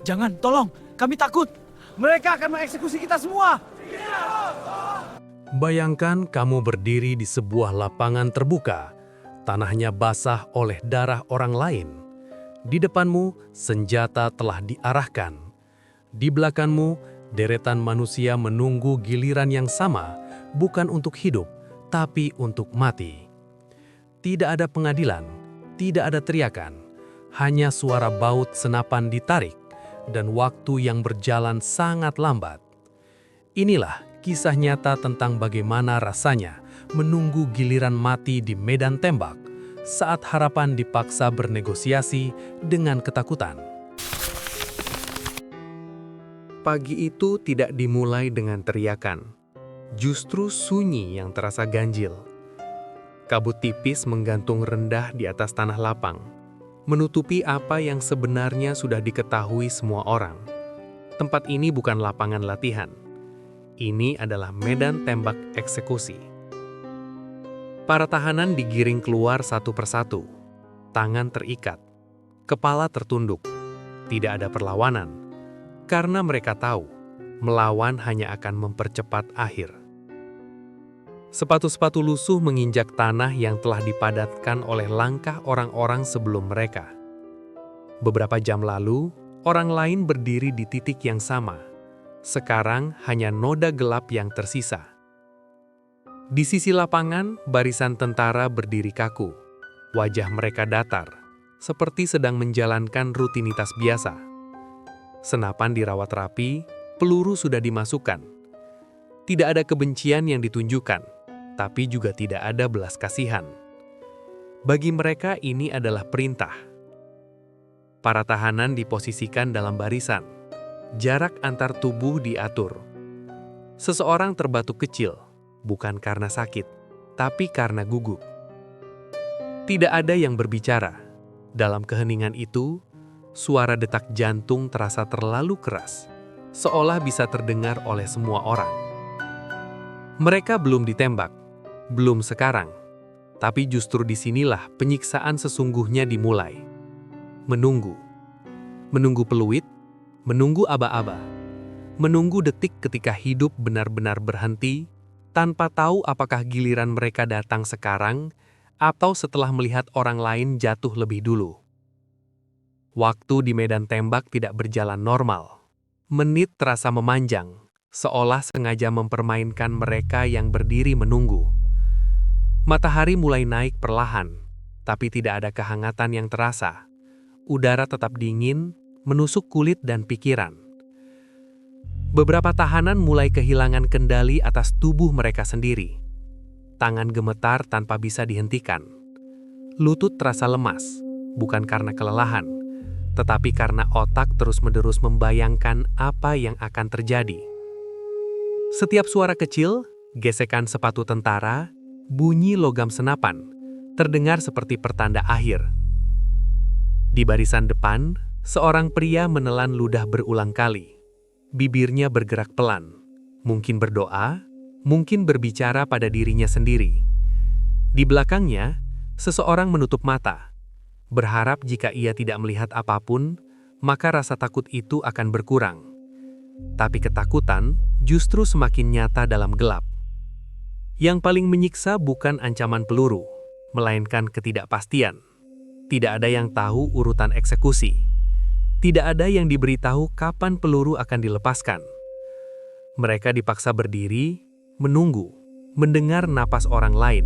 Jangan, tolong, kami takut. Mereka akan mengeksekusi kita semua. Bayangkan kamu berdiri di sebuah lapangan terbuka, tanahnya basah oleh darah orang lain. Di depanmu, senjata telah diarahkan. Di belakangmu, deretan manusia menunggu giliran yang sama, bukan untuk hidup, tapi untuk mati. Tidak ada pengadilan, tidak ada teriakan, hanya suara baut senapan ditarik, dan waktu yang berjalan sangat lambat. Inilah kisah nyata tentang bagaimana rasanya menunggu giliran mati di medan tembak saat harapan dipaksa bernegosiasi dengan ketakutan. Pagi itu tidak dimulai dengan teriakan, justru sunyi yang terasa ganjil. Kabut tipis menggantung rendah di atas tanah lapang, menutupi apa yang sebenarnya sudah diketahui semua orang. Tempat ini bukan lapangan latihan. Ini adalah medan tembak eksekusi. Para tahanan digiring keluar satu persatu, tangan terikat, kepala tertunduk. Tidak ada perlawanan, karena mereka tahu melawan hanya akan mempercepat akhir. Sepatu-sepatu lusuh menginjak tanah yang telah dipadatkan oleh langkah orang-orang sebelum mereka. Beberapa jam lalu, orang lain berdiri di titik yang sama. Sekarang hanya noda gelap yang tersisa. Di sisi lapangan, barisan tentara berdiri kaku. Wajah mereka datar, seperti sedang menjalankan rutinitas biasa. Senapan dirawat rapi, peluru sudah dimasukkan. Tidak ada kebencian yang ditunjukkan, tapi juga tidak ada belas kasihan. Bagi mereka ini adalah perintah. Para tahanan diposisikan dalam barisan. Jarak antar tubuh diatur. Seseorang terbatuk kecil, bukan karena sakit, tapi karena gugup. Tidak ada yang berbicara. Dalam keheningan itu, suara detak jantung terasa terlalu keras, seolah bisa terdengar oleh semua orang. Mereka belum ditembak, belum sekarang, tapi justru disinilah penyiksaan sesungguhnya dimulai. Menunggu peluit, menunggu aba-aba, menunggu detik ketika hidup benar-benar berhenti, tanpa tahu apakah giliran mereka datang sekarang atau setelah melihat orang lain jatuh lebih dulu. Waktu di medan tembak tidak berjalan normal. Menit terasa memanjang, seolah sengaja mempermainkan mereka yang berdiri menunggu. Matahari mulai naik perlahan, tapi tidak ada kehangatan yang terasa. Udara tetap dingin, menusuk kulit dan pikiran. Beberapa tahanan mulai kehilangan kendali atas tubuh mereka sendiri. Tangan gemetar tanpa bisa dihentikan. Lutut terasa lemas, bukan karena kelelahan, tetapi karena otak terus-menerus membayangkan apa yang akan terjadi. Setiap suara kecil, gesekan sepatu tentara, bunyi logam senapan, terdengar seperti pertanda akhir. Di barisan depan, seorang pria menelan ludah berulang kali. Bibirnya bergerak pelan, mungkin berdoa, mungkin berbicara pada dirinya sendiri. Di belakangnya, seseorang menutup mata, berharap jika ia tidak melihat apapun, maka rasa takut itu akan berkurang. Tapi ketakutan justru semakin nyata dalam gelap. Yang paling menyiksa bukan ancaman peluru, melainkan ketidakpastian. Tidak ada yang tahu urutan eksekusi. Tidak ada yang diberitahu kapan peluru akan dilepaskan. Mereka dipaksa berdiri, menunggu, mendengar napas orang lain,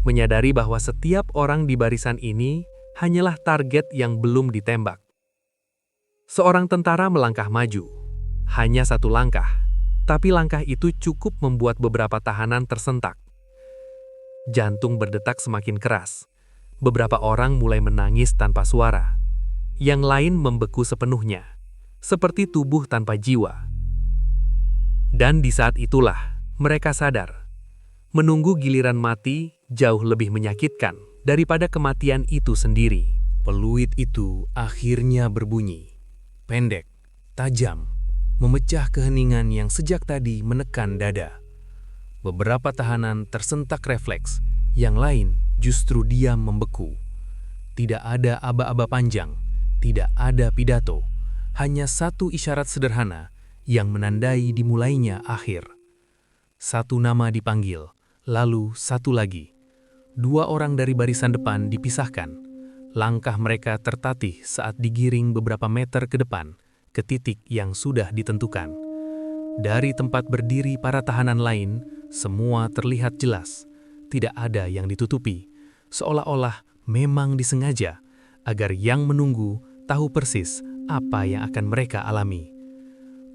menyadari bahwa setiap orang di barisan ini hanyalah target yang belum ditembak. Seorang tentara melangkah maju, hanya satu langkah, tapi langkah itu cukup membuat beberapa tahanan tersentak. Jantung berdetak semakin keras. Beberapa orang mulai menangis tanpa suara. Yang lain membeku sepenuhnya, seperti tubuh tanpa jiwa. Dan di saat itulah, mereka sadar. Menunggu giliran mati jauh lebih menyakitkan daripada kematian itu sendiri. Peluit itu akhirnya berbunyi. Pendek, tajam, memecah keheningan yang sejak tadi menekan dada. Beberapa tahanan tersentak refleks, yang lain justru diam membeku. Tidak ada aba-aba panjang. Tidak ada pidato, hanya satu isyarat sederhana yang menandai dimulainya akhir. Satu nama dipanggil, lalu satu lagi. Dua orang dari barisan depan dipisahkan. Langkah mereka tertatih saat digiring beberapa meter ke depan, ke titik yang sudah ditentukan. Dari tempat berdiri para tahanan lain, semua terlihat jelas. Tidak ada yang ditutupi, seolah-olah memang disengaja, agar yang menunggu tahu persis apa yang akan mereka alami.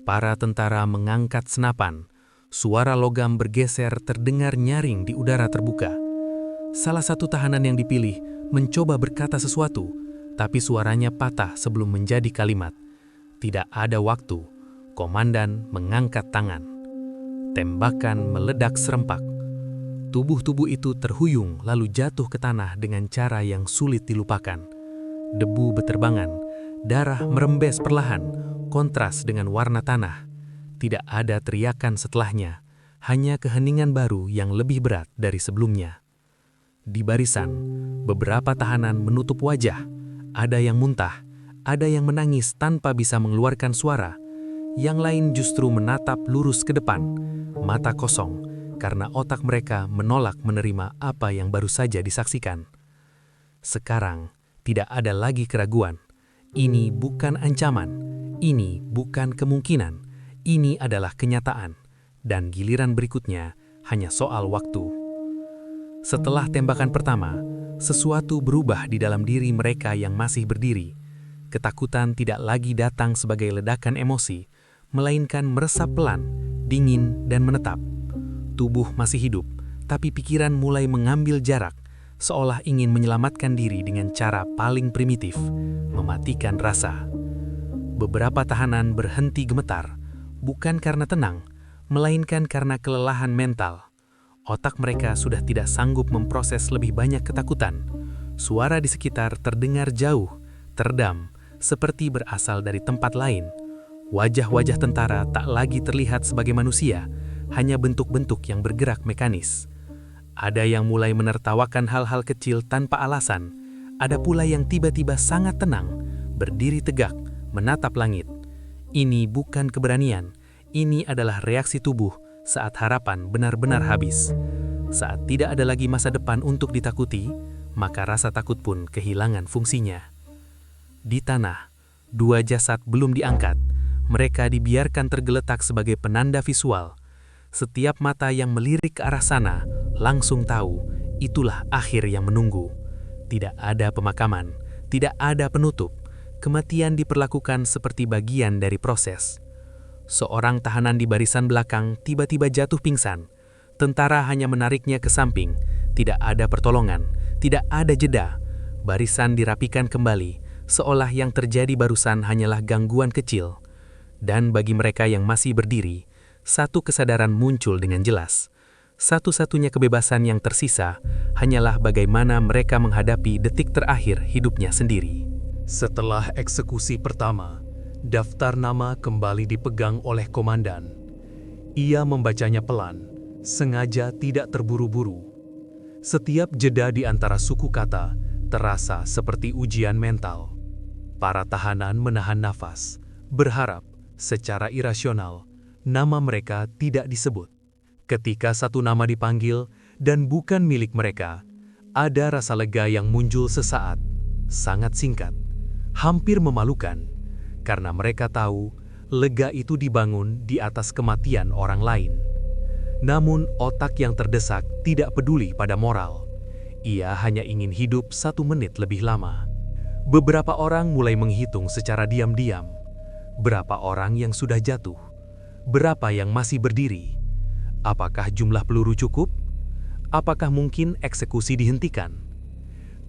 Para tentara mengangkat senapan, suara logam bergeser terdengar nyaring di udara terbuka. Salah satu tahanan yang dipilih mencoba berkata sesuatu, tapi suaranya patah sebelum menjadi kalimat. Tidak ada waktu, komandan mengangkat tangan. Tembakan meledak serempak. Tubuh-tubuh itu terhuyung lalu jatuh ke tanah dengan cara yang sulit dilupakan. Debu beterbangan, darah merembes perlahan, kontras dengan warna tanah. Tidak ada teriakan setelahnya, hanya keheningan baru yang lebih berat dari sebelumnya. Di barisan, beberapa tahanan menutup wajah. Ada yang muntah, ada yang menangis tanpa bisa mengeluarkan suara. Yang lain justru menatap lurus ke depan, mata kosong, karena otak mereka menolak menerima apa yang baru saja disaksikan. Sekarang, tidak ada lagi keraguan. Ini bukan ancaman, ini bukan kemungkinan, ini adalah kenyataan. Dan giliran berikutnya hanya soal waktu. Setelah tembakan pertama, sesuatu berubah di dalam diri mereka yang masih berdiri. Ketakutan tidak lagi datang sebagai ledakan emosi, melainkan meresap pelan, dingin, dan menetap. Tubuh masih hidup, tapi pikiran mulai mengambil jarak, seolah ingin menyelamatkan diri dengan cara paling primitif, mematikan rasa. Beberapa tahanan berhenti gemetar, bukan karena tenang, melainkan karena kelelahan mental. Otak mereka sudah tidak sanggup memproses lebih banyak ketakutan. Suara di sekitar terdengar jauh, terdam, seperti berasal dari tempat lain. Wajah-wajah tentara tak lagi terlihat sebagai manusia, hanya bentuk-bentuk yang bergerak mekanis. Ada yang mulai menertawakan hal-hal kecil tanpa alasan. Ada pula yang tiba-tiba sangat tenang, berdiri tegak, menatap langit. Ini bukan keberanian, ini adalah reaksi tubuh saat harapan benar-benar habis. Saat tidak ada lagi masa depan untuk ditakuti, maka rasa takut pun kehilangan fungsinya. Di tanah, dua jasad belum diangkat. Mereka dibiarkan tergeletak sebagai penanda visual. Setiap mata yang melirik ke arah sana langsung tahu itulah akhir yang menunggu. Tidak ada pemakaman, tidak ada penutup. Kematian diperlakukan seperti bagian dari proses. Seorang tahanan di barisan belakang tiba-tiba jatuh pingsan. Tentara hanya menariknya ke samping. Tidak ada pertolongan, tidak ada jeda. Barisan dirapikan kembali, seolah yang terjadi barusan hanyalah gangguan kecil. Dan bagi mereka yang masih berdiri, satu kesadaran muncul dengan jelas. Satu-satunya kebebasan yang tersisa hanyalah bagaimana mereka menghadapi detik terakhir hidupnya sendiri. Setelah eksekusi pertama, daftar nama kembali dipegang oleh komandan. Ia membacanya pelan, sengaja tidak terburu-buru. Setiap jeda di antara suku kata terasa seperti ujian mental. Para tahanan menahan nafas, berharap secara irasional nama mereka tidak disebut. Ketika satu nama dipanggil dan bukan milik mereka, ada rasa lega yang muncul sesaat, sangat singkat, hampir memalukan. Karena mereka tahu, lega itu dibangun di atas kematian orang lain. Namun otak yang terdesak tidak peduli pada moral. Ia hanya ingin hidup 1 menit lebih lama. Beberapa orang mulai menghitung secara diam-diam. Berapa orang yang sudah jatuh? Berapa yang masih berdiri? Apakah jumlah peluru cukup? Apakah mungkin eksekusi dihentikan?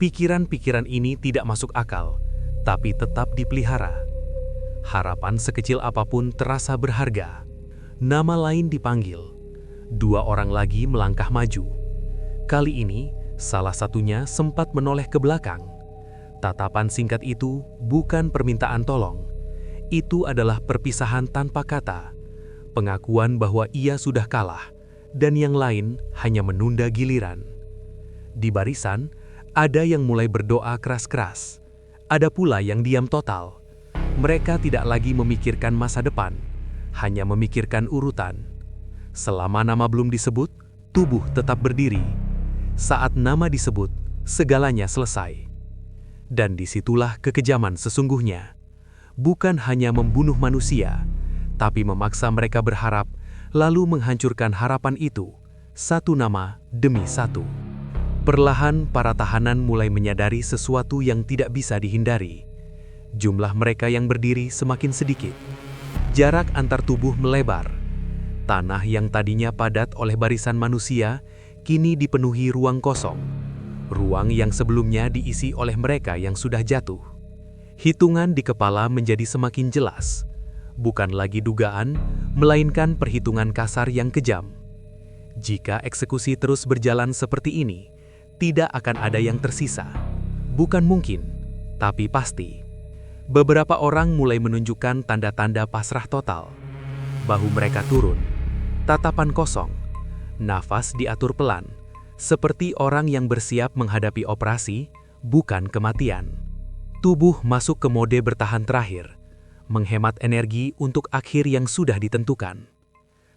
Pikiran-pikiran ini tidak masuk akal, tapi tetap dipelihara. Harapan sekecil apapun terasa berharga. Nama lain dipanggil. 2 orang lagi melangkah maju. Kali ini, salah satunya sempat menoleh ke belakang. Tatapan singkat itu bukan permintaan tolong. Itu adalah perpisahan tanpa kata. Pengakuan bahwa ia sudah kalah, dan yang lain hanya menunda giliran. Di barisan, ada yang mulai berdoa keras-keras. Ada pula yang diam total. Mereka tidak lagi memikirkan masa depan, hanya memikirkan urutan. Selama nama belum disebut, tubuh tetap berdiri. Saat nama disebut, segalanya selesai. Dan disitulah kekejaman sesungguhnya. Bukan hanya membunuh manusia, tapi memaksa mereka berharap, lalu menghancurkan harapan itu, satu nama demi satu. Perlahan para tahanan mulai menyadari sesuatu yang tidak bisa dihindari. Jumlah mereka yang berdiri semakin sedikit. Jarak antar tubuh melebar. Tanah yang tadinya padat oleh barisan manusia, kini dipenuhi ruang kosong. Ruang yang sebelumnya diisi oleh mereka yang sudah jatuh. Hitungan di kepala menjadi semakin jelas. Bukan lagi dugaan, melainkan perhitungan kasar yang kejam. Jika eksekusi terus berjalan seperti ini, tidak akan ada yang tersisa. Bukan mungkin, tapi pasti. Beberapa orang mulai menunjukkan tanda-tanda pasrah total. Bahu mereka turun, tatapan kosong, nafas diatur pelan, seperti orang yang bersiap menghadapi operasi, bukan kematian. Tubuh masuk ke mode bertahan terakhir, menghemat energi untuk akhir yang sudah ditentukan.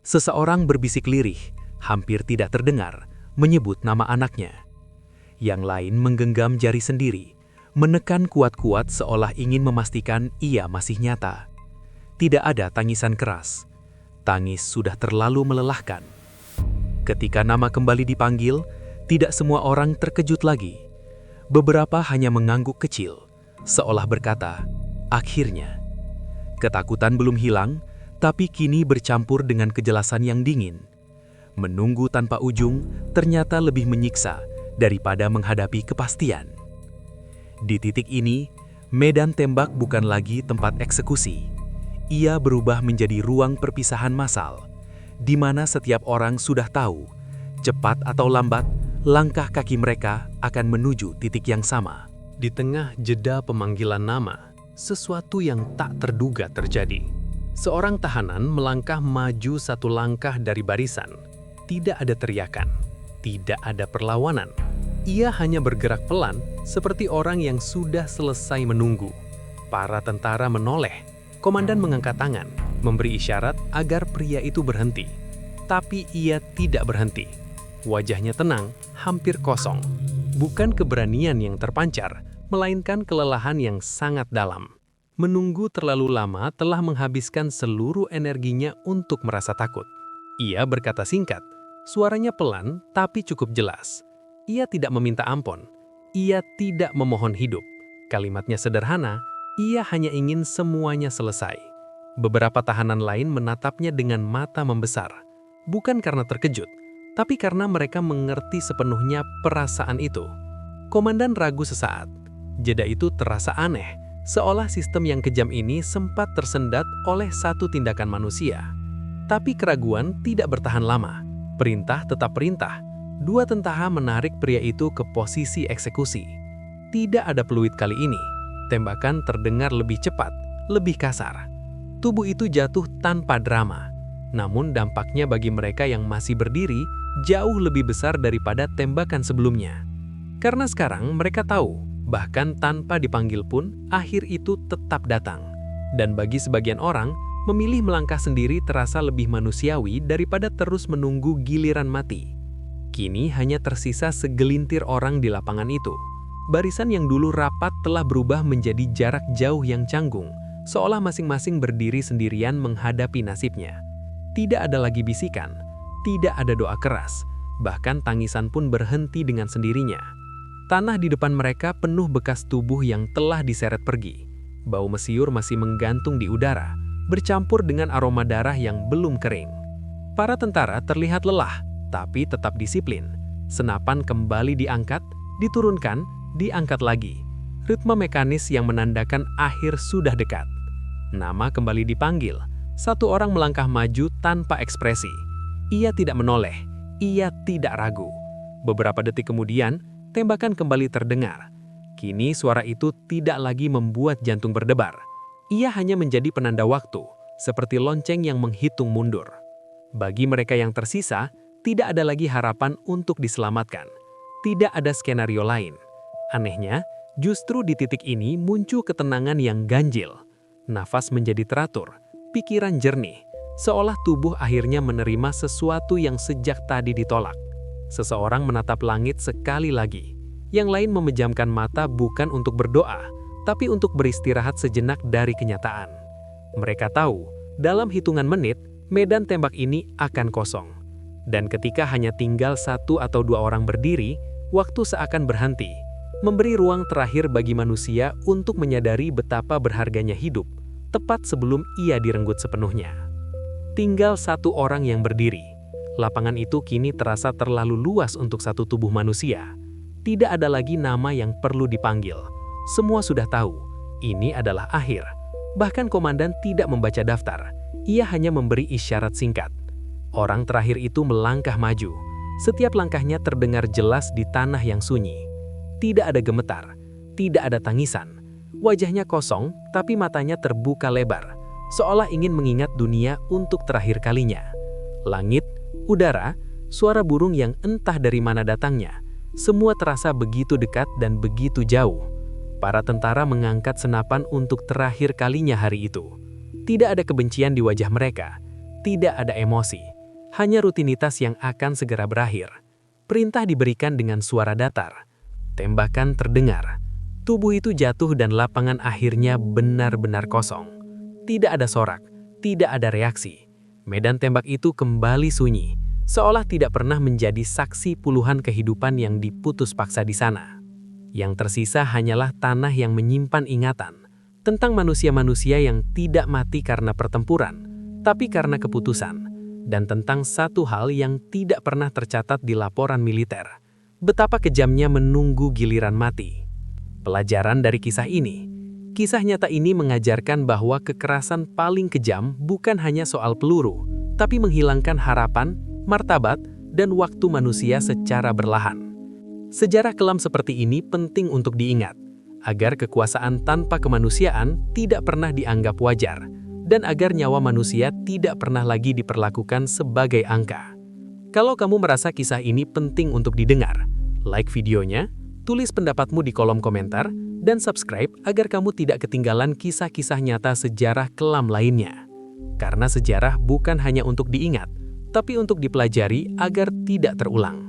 Seseorang berbisik lirih, hampir tidak terdengar, menyebut nama anaknya. Yang lain menggenggam jari sendiri, menekan kuat-kuat seolah ingin memastikan ia masih nyata. Tidak ada tangisan keras. Tangis sudah terlalu melelahkan. Ketika nama kembali dipanggil, tidak semua orang terkejut lagi. Beberapa hanya mengangguk kecil, seolah berkata, akhirnya. Ketakutan belum hilang, tapi kini bercampur dengan kejelasan yang dingin. Menunggu tanpa ujung ternyata lebih menyiksa daripada menghadapi kepastian. Di titik ini, medan tembak bukan lagi tempat eksekusi. Ia berubah menjadi ruang perpisahan massal, di mana setiap orang sudah tahu, cepat atau lambat, langkah kaki mereka akan menuju titik yang sama. Di tengah jeda pemanggilan nama, sesuatu yang tak terduga terjadi. Seorang tahanan melangkah maju satu langkah dari barisan. Tidak ada teriakan, tidak ada perlawanan. Ia hanya bergerak pelan, seperti orang yang sudah selesai menunggu. Para tentara menoleh. Komandan mengangkat tangan, memberi isyarat agar pria itu berhenti. Tapi ia tidak berhenti. Wajahnya tenang, hampir kosong. Bukan keberanian yang terpancar, melainkan kelelahan yang sangat dalam. Menunggu terlalu lama telah menghabiskan seluruh energinya untuk merasa takut. Ia berkata singkat, suaranya pelan tapi cukup jelas. Ia tidak meminta ampun. Ia tidak memohon hidup. Kalimatnya sederhana, ia hanya ingin semuanya selesai. Beberapa tahanan lain menatapnya dengan mata membesar. Bukan karena terkejut, tapi karena mereka mengerti sepenuhnya perasaan itu. Komandan ragu sesaat. Jeda itu terasa aneh, seolah sistem yang kejam ini sempat tersendat oleh satu tindakan manusia. Tapi keraguan tidak bertahan lama. Perintah tetap perintah. Dua tentara menarik pria itu ke posisi eksekusi. Tidak ada peluit kali ini. Tembakan terdengar lebih cepat, lebih kasar. Tubuh itu jatuh tanpa drama. Namun dampaknya bagi mereka yang masih berdiri jauh lebih besar daripada tembakan sebelumnya. Karena sekarang mereka tahu, bahkan tanpa dipanggil pun, akhir itu tetap datang. Dan bagi sebagian orang, memilih melangkah sendiri terasa lebih manusiawi daripada terus menunggu giliran mati. Kini hanya tersisa segelintir orang di lapangan itu. Barisan yang dulu rapat telah berubah menjadi jarak jauh yang canggung, seolah masing-masing berdiri sendirian menghadapi nasibnya. Tidak ada lagi bisikan, tidak ada doa keras, bahkan tangisan pun berhenti dengan sendirinya. Tanah di depan mereka penuh bekas tubuh yang telah diseret pergi. Bau mesiur masih menggantung di udara, bercampur dengan aroma darah yang belum kering. Para tentara terlihat lelah, tapi tetap disiplin. Senapan kembali diangkat, diturunkan, diangkat lagi. Ritme mekanis yang menandakan akhir sudah dekat. Nama kembali dipanggil. Satu orang melangkah maju tanpa ekspresi. Ia tidak menoleh, ia tidak ragu. Beberapa detik kemudian, tembakan kembali terdengar. Kini suara itu tidak lagi membuat jantung berdebar. Ia hanya menjadi penanda waktu, seperti lonceng yang menghitung mundur. Bagi mereka yang tersisa, tidak ada lagi harapan untuk diselamatkan. Tidak ada skenario lain. Anehnya, justru di titik ini muncul ketenangan yang ganjil. nafas menjadi teratur, pikiran jernih, seolah tubuh akhirnya menerima sesuatu yang sejak tadi ditolak. Seseorang menatap langit sekali lagi. Yang lain memejamkan mata bukan untuk berdoa, tapi untuk beristirahat sejenak dari kenyataan. Mereka tahu, dalam hitungan menit, medan tembak ini akan kosong. Dan ketika hanya tinggal 1 atau 2 orang berdiri, waktu seakan berhenti, memberi ruang terakhir bagi manusia untuk menyadari betapa berharganya hidup, tepat sebelum ia direnggut sepenuhnya. Tinggal 1 orang yang berdiri. Lapangan itu kini terasa terlalu luas untuk 1 tubuh manusia. Tidak ada lagi nama yang perlu dipanggil. Semua sudah tahu, ini adalah akhir. Bahkan komandan tidak membaca daftar. Ia hanya memberi isyarat singkat. Orang terakhir itu melangkah maju. Setiap langkahnya terdengar jelas di tanah yang sunyi. Tidak ada gemetar, tidak ada tangisan. Wajahnya kosong, tapi matanya terbuka lebar, seolah ingin mengingat dunia untuk terakhir kalinya. Langit, udara, suara burung yang entah dari mana datangnya, semua terasa begitu dekat dan begitu jauh. Para tentara mengangkat senapan untuk terakhir kalinya hari itu. Tidak ada kebencian di wajah mereka, tidak ada emosi, hanya rutinitas yang akan segera berakhir. Perintah diberikan dengan suara datar. Tembakan terdengar. Tubuh itu jatuh dan lapangan akhirnya benar-benar kosong. Tidak ada sorak, tidak ada reaksi. Medan tembak itu kembali sunyi, seolah tidak pernah menjadi saksi puluhan kehidupan yang diputus paksa di sana. Yang tersisa hanyalah tanah yang menyimpan ingatan tentang manusia-manusia yang tidak mati karena pertempuran, tapi karena keputusan, dan tentang satu hal yang tidak pernah tercatat di laporan militer, betapa kejamnya menunggu giliran mati. Pelajaran dari kisah ini, kisah nyata ini mengajarkan bahwa kekerasan paling kejam bukan hanya soal peluru, tapi menghilangkan harapan, martabat, dan waktu manusia secara berlahan. Sejarah kelam seperti ini penting untuk diingat, agar kekuasaan tanpa kemanusiaan tidak pernah dianggap wajar, dan agar nyawa manusia tidak pernah lagi diperlakukan sebagai angka. Kalau kamu merasa kisah ini penting untuk didengar, like videonya, tulis pendapatmu di kolom komentar, dan subscribe agar kamu tidak ketinggalan kisah-kisah nyata sejarah kelam lainnya. Karena sejarah bukan hanya untuk diingat, tapi untuk dipelajari agar tidak terulang.